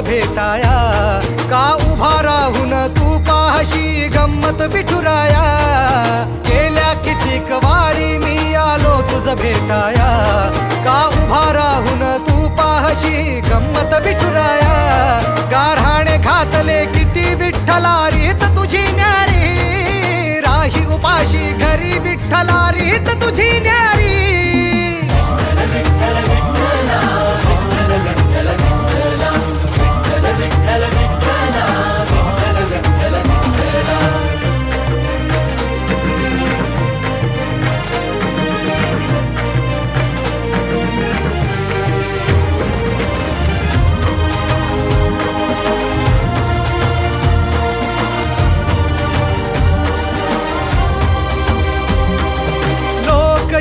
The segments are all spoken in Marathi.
भेटाया, का उभा राहून तू पाहशी गंमत विठुराया. गेल्या कितीक वारी मी आलो तुझ भेटाया, का उभा राहून तू पाहशी गंमत विठुराया. गारहाणे घातले किती विठ्ठला रीत तुझी न्यारी, राही उपाशी घरी विठ्ठला रीत तुझी न्यारी.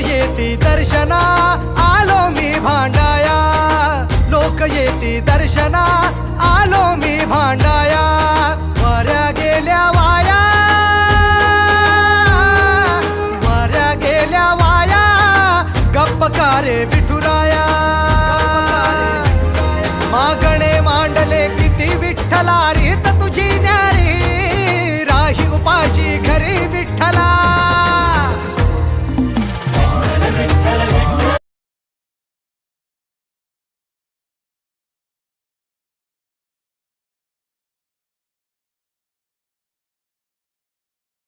येती दर्शना आलो मी भांडाया, लोक येती दर्शना आलो मी भांडाया. वाऱ्या गेल्या वाया, वाऱ्या गेल्या वाया, गप्प कारे विठुराया. मागणे मांडले किती विठ्ठला रीत तुझी न्यारी, राही उपाशी घरी विठ्ठला.